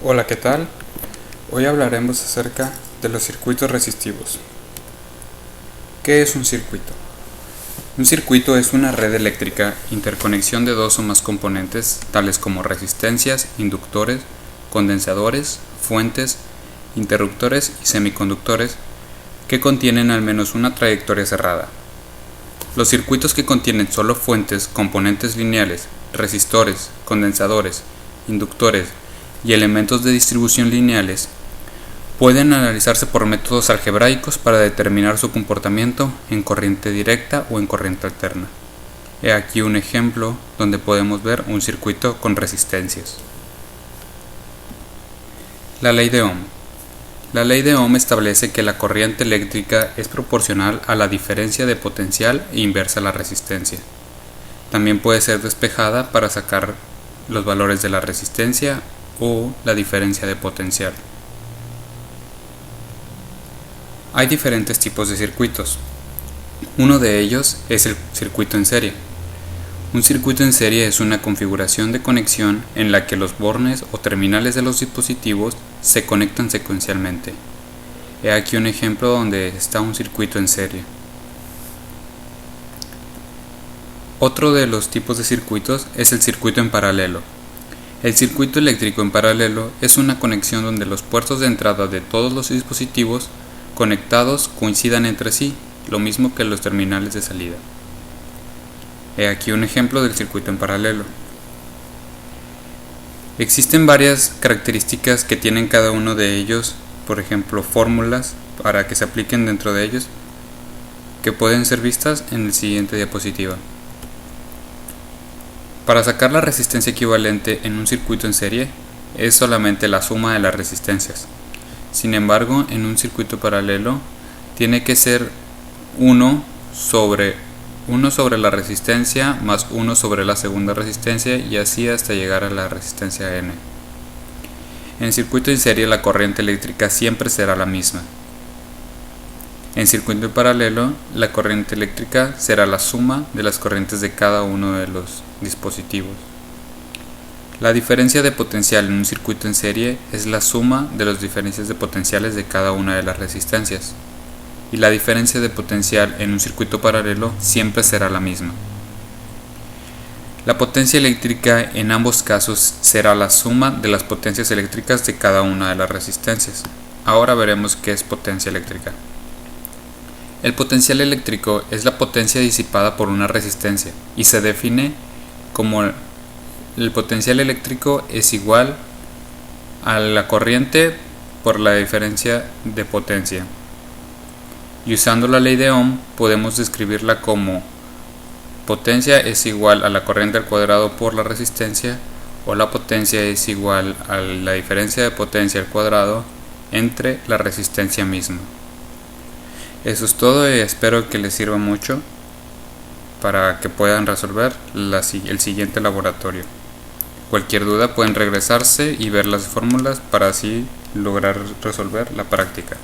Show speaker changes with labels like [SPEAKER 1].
[SPEAKER 1] Hola, ¿qué tal? Hoy hablaremos acerca de los circuitos resistivos. ¿Qué es un circuito? Un circuito es una red eléctrica, interconexión de dos o más componentes, tales como resistencias, inductores, condensadores, fuentes, interruptores y semiconductores, que contienen al menos una trayectoria cerrada. Los circuitos que contienen solo fuentes, componentes lineales, resistores, condensadores, inductores y elementos de distribución lineales pueden analizarse por métodos algebraicos para determinar su comportamiento en corriente directa o en corriente alterna. He aquí un ejemplo donde podemos ver un circuito con resistencias. La ley de Ohm. La ley de Ohm establece que la corriente eléctrica es proporcional a la diferencia de potencial e inversa a la resistencia. También puede ser despejada para sacar los valores de la resistencia o la diferencia de potencial. Hay diferentes tipos de circuitos. Uno de ellos es el circuito en serie. Un circuito en serie es una configuración de conexión en la que los bornes o terminales de los dispositivos se conectan secuencialmente. He aquí un ejemplo donde está un circuito en serie. Otro de los tipos de circuitos es el circuito en paralelo. El circuito eléctrico en paralelo es una conexión donde los puertos de entrada de todos los dispositivos conectados coincidan entre sí, lo mismo que los terminales de salida. He aquí un ejemplo del circuito en paralelo. Existen varias características que tienen cada uno de ellos, por ejemplo, fórmulas para que se apliquen dentro de ellos, que pueden ser vistas en la siguiente diapositiva. Para sacar la resistencia equivalente en un circuito en serie, es solamente la suma de las resistencias. Sin embargo, en un circuito paralelo, tiene que ser 1 sobre la resistencia más 1 sobre la segunda resistencia y así hasta llegar a la resistencia N. En circuito en serie, la corriente eléctrica siempre será la misma. En circuito en paralelo, la corriente eléctrica será la suma de las corrientes de cada uno de los dispositivos. La diferencia de potencial en un circuito en serie es la suma de las diferencias de potenciales de cada una de las resistencias, y la diferencia de potencial en un circuito paralelo siempre será la misma. La potencia eléctrica en ambos casos será la suma de las potencias eléctricas de cada una de las resistencias. Ahora veremos qué es potencia eléctrica. El potencial eléctrico es la potencia disipada por una resistencia y se define como el potencial eléctrico es igual a la corriente por la diferencia de potencia. Y usando la ley de Ohm podemos describirla como potencia es igual a la corriente al cuadrado por la resistencia, o la potencia es igual a la diferencia de potencia al cuadrado entre la resistencia misma. Eso es todo y espero que les sirva mucho para que puedan resolver el siguiente laboratorio. Cualquier duda pueden regresarse y ver las fórmulas para así lograr resolver la práctica.